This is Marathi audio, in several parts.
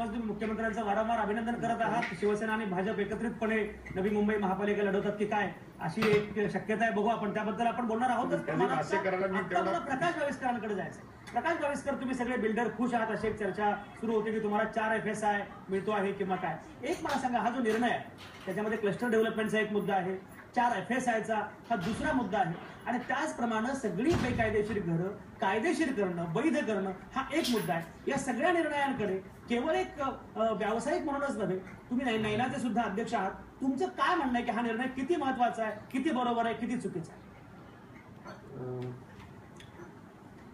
तुम्ही मुख्यमंत्र्यांचं वारंवार अभिनंदन करत आहात. शिवसेना आणि भाजप एकत्रितपणे नवी मुंबई महापालिका लढवतात की काय अशी एक शक्यता आहे, बघू आपण त्याबद्दल आपण बोलणार आहोतच. प्रकाश आविष्करांकडे जायचं. प्रकाश आविष्कर, तुम्ही सगळे बिल्डर खुश आहात अशी एक चर्चा सुरू होती की तुम्हाला 4 FSI मिळतो आहे किंवा काय. एक मला सांगा, हा जो निर्णय आहे त्याच्यामध्ये क्लस्टर डेव्हलपमेंटचा एक मुद्दा आहे, 4 FSIचा हा दुसरा मुद्दा आहे, आणि त्याचप्रमाणे सगळी बेकायदेशीर घरं कायदेशीर करणं, वैध करणं हा एक मुद्दा आहे. या सगळ्या निर्णयांकडे केवळ एक व्यावसायिक म्हणूनच नव्हे, तुम्ही नैनाचे सुद्धा अध्यक्ष आहात, तुमचं काय म्हणणं आहे की हा निर्णय किती महत्वाचा आहे, किती बरोबर आहे, किती चुकीचा आहे?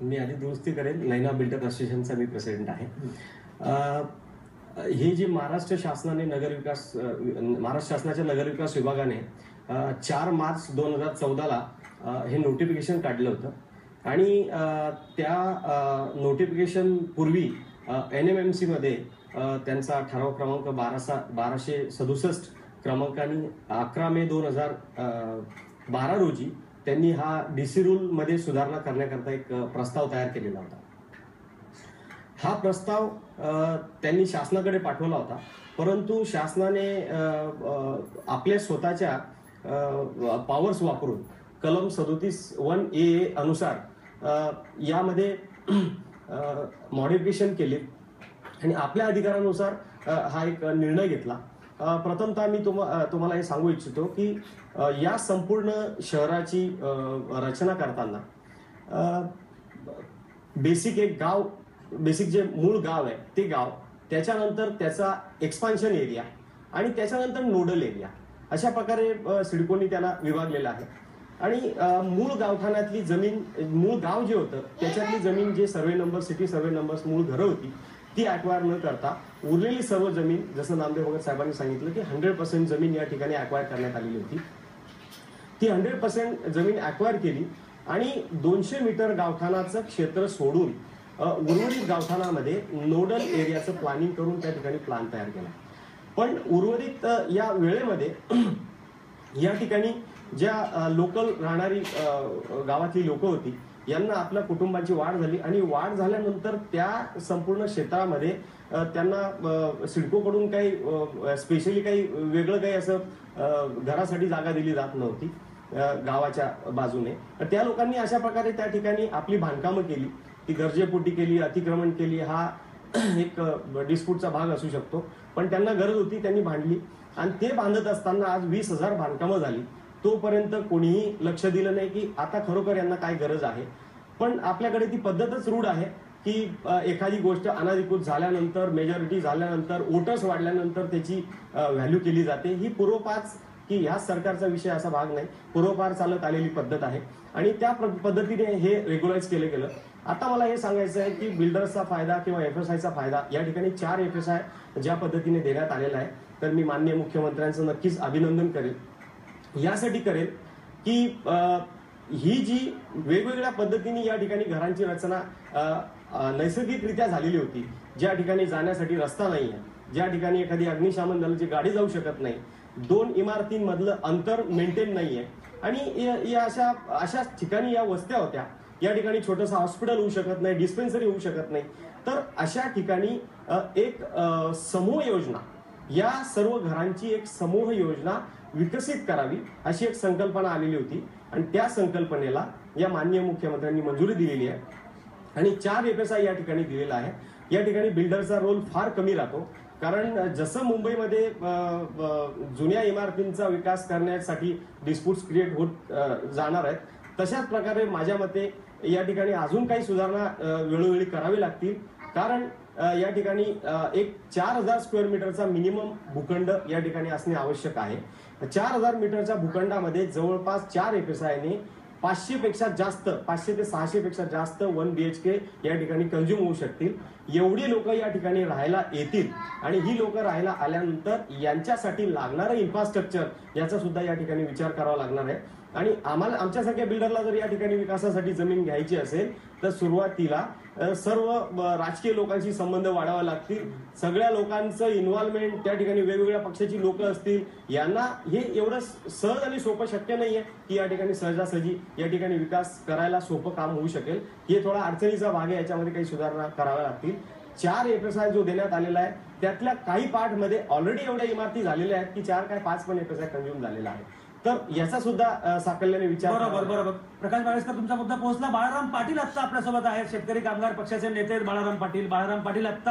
मी आधी दुरुस्ती करेन. नैना बिल्डर असोसिएशनचा मी प्रेसिडेंट आहे. हे जे महाराष्ट्र शासनाच्या नगरविकास विभागाने 4 मार्च 2014ला हे नोटिफिकेशन काढलं होतं, आणि त्या नोटिफिकेशन पूर्वी NMMC मध्ये त्यांचा ठराव क्रमांक 1267 क्रमांकाने 11 मे 2012 रोजी त्यांनी हा DC रूल मध्ये सुधारणा करण्याकरता एक प्रस्ताव तयार केलेला होता. हा प्रस्ताव त्यांनी शासनाकडे पाठवला होता, परंतु शासनाने आपल्या स्वतःच्या पॉवर्स वापरून कलम 37(1)A अनुसार यामध्ये मॉडिफिकेशन केले आणि आपल्या अधिकारानुसार हा एक निर्णय घेतला. प्रथमतः मी तुम्हाला हे सांगू इच्छितो की या संपूर्ण शहराची रचना करताना बेसिक जे मूळ गाव आहे ते गाव, त्याच्यानंतर त्याचा एक्सपान्शन एरिया आणि त्याच्यानंतर नोडल एरिया, अशा प्रकारे सिडकोनी त्याला विभागलेला आहे. आणि मूळ गावठाणातली जमीन, मूळ गाव जे होतं त्याच्यातली जमीन, जे survey number, city survey numbers, मूळ घरं होती ती ॲक्वायर न करता उरलेली सर्व जमीन, जसं नामदेव भगत साहेबांनी सांगितलं की 100% जमीन या ठिकाणी ॲक्वायर करण्यात आलेली होती. ती 100% जमीन ॲक्वायर केली आणि 200 मीटर गावठाणाचं क्षेत्र सोडून उर्वरित गावठाणामध्ये नोडल एरियाचं प्लॅनिंग करून त्या ठिकाणी प्लॅन तयार केला. पण उर्वरित या वेळेमध्ये या ठिकाणी ज्या लोकल राहणारी गावातली लोक होती यांना आपल्या कुटुंबाची वाढ झाली, आणि वाढ झाल्यानंतर त्या संपूर्ण क्षेत्रामध्ये त्यांना सिडकोकडून काही स्पेशली काही वेगळं काही असं घरासाठी जागा दिली जात नव्हती गावाच्या बाजूने. त्या लोकांनी अशा प्रकारे त्या ठिकाणी आपली बांधकामं केली, ती गरजेपोटी केली, अतिक्रमण केली. हा एक डिस्प्यूटचा भाग असू शकतो, पण त्यांना गरज होती, त्यांनी बांधली. आणि ते बांधत असताना आज 20,000 बांधकामं झाली. तोपर्यंत कोणीही लक्ष दिलं नाही की आता खरोखर यांना काय गरज आहे. पण आपल्याकडे ती पद्धतच रूढ आहे की एखादी गोष्ट अनाधिकृत झाल्यानंतर, मेजॉरिटी झाल्यानंतर, वोटर्स वाढल्यानंतर त्याची व्हॅल्यू केली जाते. ही पूर्वपार की ह्या सरकारचा विषय असा भाग नाही, पूर्वपार चालत आलेली पद्धत आहे आणि त्या पद्धतीने हे रेग्युलाइज केलं गेलं. आता मला हे सांगायचं आहे की बिल्डर्सचा फायदा किंवा FSIचा फायदा या ठिकाणी 4 FSI ज्या पद्धतीने देण्यात आलेला आहे, तर मी माननीय मुख्यमंत्र्यांचं नक्कीच अभिनंदन करेन. यासाठी करेल की ही जी वेगवेगळ्या पद्धतीने या ठिकाणी घरांची रचना नैसर्गिकरित्या झालेली होती, ज्या ठिकाणी जाण्यासाठी रस्ता नाही आहे, ज्या ठिकाणी एखादी अग्निशमन दलाची गाडी जाऊ शकत नाही, 2 इमारतींमधलं अंतर मेंटेन नाहीये, आणि या अशा ठिकाणी या वस्त्या होत्या. या ठिकाणी छोटंसं हॉस्पिटल होऊ शकत नाही, डिस्पेन्सरी होऊ शकत नाही. तर अशा ठिकाणी एक समूह योजना, या सर्व घरांची एक समूह योजना विकसित करावी अशी एक संकल्पना आलेली होती, आणि त्या संकल्पनेला या माननीय मुख्यमंत्र्यांनी मंजुरी दिलेली आहे आणि 4 FSI या ठिकाणी दिलेला आहे. या ठिकाणी बिल्डरचा रोल फार कमी राहतो, कारण जसं मुंबईमध्ये जुन्या इमारतींचा विकास करण्यासाठी डिस्प्यूट्स क्रिएट होत जाणार आहेत, तशाच प्रकारे माझ्या मते या ठिकाणी अजून काही सुधारणा वेळोवेळी करावी लागतील. कारण या ठिकाणी एक 4000 स्क्वेअर मीटरचा मिनिमम भूखंड या ठिकाणी असणे आवश्यक आहे. 4000 मीटरच्या भूखंडामध्ये जवळपास 4 FSIने 500 पेक्षा जास्त, 500 ते 600 पेक्षा जास्त 1 BHK या ठिकाणी कंझ्युम होऊ शकतील. एवढी लोक या ठिकाणी राहायला येतील, आणि ही लोक राहायला आल्यानंतर यांच्यासाठी लागणारं इन्फ्रास्ट्रक्चर याचा सुद्धा या ठिकाणी विचार करावा लागणार आहे. आणि आमच्यासारख्या बिल्डरला जर या ठिकाणी विकासासाठी जमीन घ्यायची असेल तर सुरुवातीला सर्व राजकीय लोकांशी संबंध वाढावे लागतील. सगळ्या लोकांचं इन्व्हॉल्वमेंट, त्या ठिकाणी वेगवेगळ्या पक्षाची लोक असतील, यांना हे एवढं सहज आणि सोपं शक्य नाहीये की या ठिकाणी सहजासहजी या ठिकाणी विकास करायला सोपं काम होऊ शकेल. हे थोडा अडचणीचा भाग आहे, याच्यामध्ये काही सुधारणा कराव्या लागतील. 4 FSI जो देण्यात आलेला आहे त्यातल्या काही पार्टमध्ये ऑलरेडी एवढ्या इमारती झालेल्या आहेत की 4 काय 5 पण FSI कंझ्युम झालेला आहे. तर याचा सुद्धा साकल्याने विचार बरोबर बरोबर. प्रकाश बाळेसकर तुमचा मुद्दा पोहोचला. बाळाराम पाटील आत्ता आपल्यासोबत आहेत, शेतकरी कामगार पक्षाचे नेते बाळाराम पाटील. बाळाराम पाटील आत्ता